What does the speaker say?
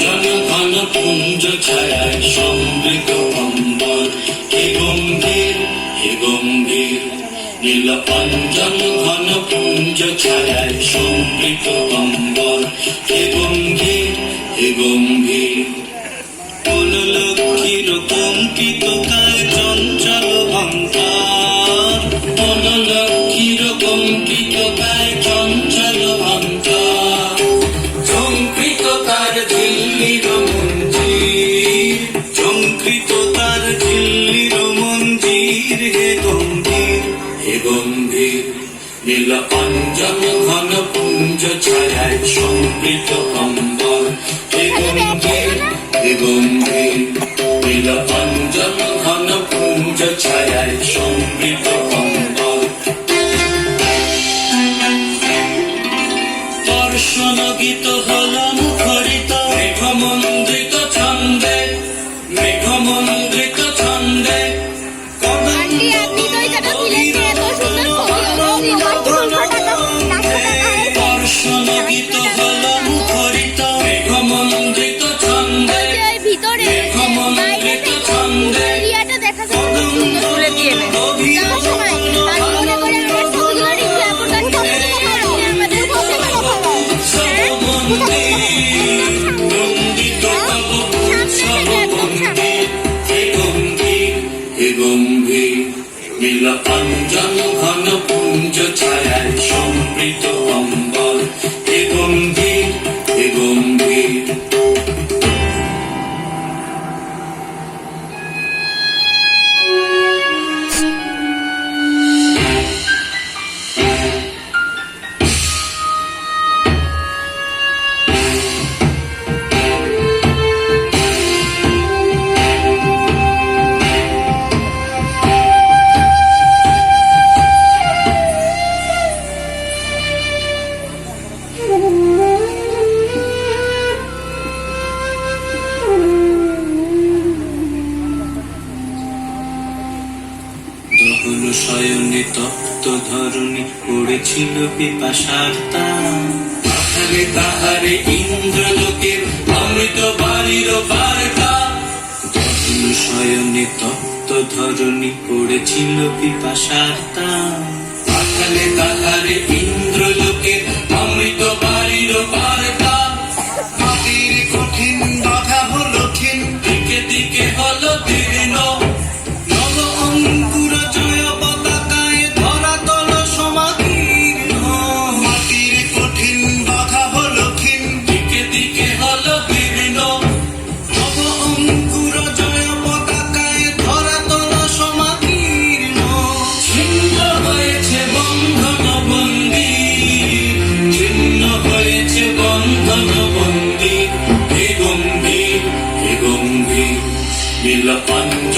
অঞ্জন ঘন পুঞ্জ ছায়ায় সমৃত অম্বর, হে গম্ভীর হে গম্ভীর। নীল অঞ্জন ঘন পুঞ্জ ছায়ায় সমৃত অম্বর, হে গম্ভীর হে গম্ভীর। কোন লক্ষ্মীর কম্পিত কায় চঞ্চল অন্তর, কোন লক্ষ্মীর কম্পিত কায় চঞ্চল অন্তর। ঝঙ্কৃত তার ঝিল্লির মঞ্জির, ঝঙ্কৃত তার ঝিল্লির মঞ্জির, হে গম্ভীর হে গম্ভীর। নীল অঞ্জন ঘন পুঞ্জ ছায়ায় সমৃত অম্বর, হে গম্ভীর হে গম্ভীর। নীল অঞ্জন ঘন পুঞ্জ ছায়ায় সমৃত অম্বর। দর্শন গীত হল মুখরিত মেঘমন্দ্রিত ছন্দে, মেঘমন্দ্রিত ছন্দে। দর্শন গীত হল মুখরিত মেঘমন্দ্রিত ছন্দে, মেঘমন্দ্রিত ছন্দে। নীল অঞ্জন ঘন পুঞ্জ ছায়ায় সমৃত অম্বর, হে গম্ভীর হে গম্ভীর। শয়নে তপ্ত ধরণী পড়েছিল পিপাসার তান, তাহারে তাহারে ইন্দ্রলোকের অমৃত বাড়ির বার্তা। শয়নে তপ্ত ধরণী পড়েছিল পিপাসার তান, তাহারে তাহারে ইন্দ্রলোকের অমৃত বাড়ির বার্তা। মাটির কঠিন বাধা হলো ক্ষীণ, দিকে দিকে হলো দীর্ণ, নব অঙ্কুর জয় পতাকায় ধরাতল সমাকীর্ণ। মাটির কঠিন বাধা হলো ক্ষীণ, দিকে দিকে হলো দীর্ণ, নব অঙ্কুর জয় পতাকায় ধরাতল সমাকীর্ণ। ছিন্ন হয়েছে বন্ধন বন্দী, ছিন্ন হয়েছে বন্ধন বন্দী, হে গম্ভীর হে গম্ভীর। নীল অঞ্জন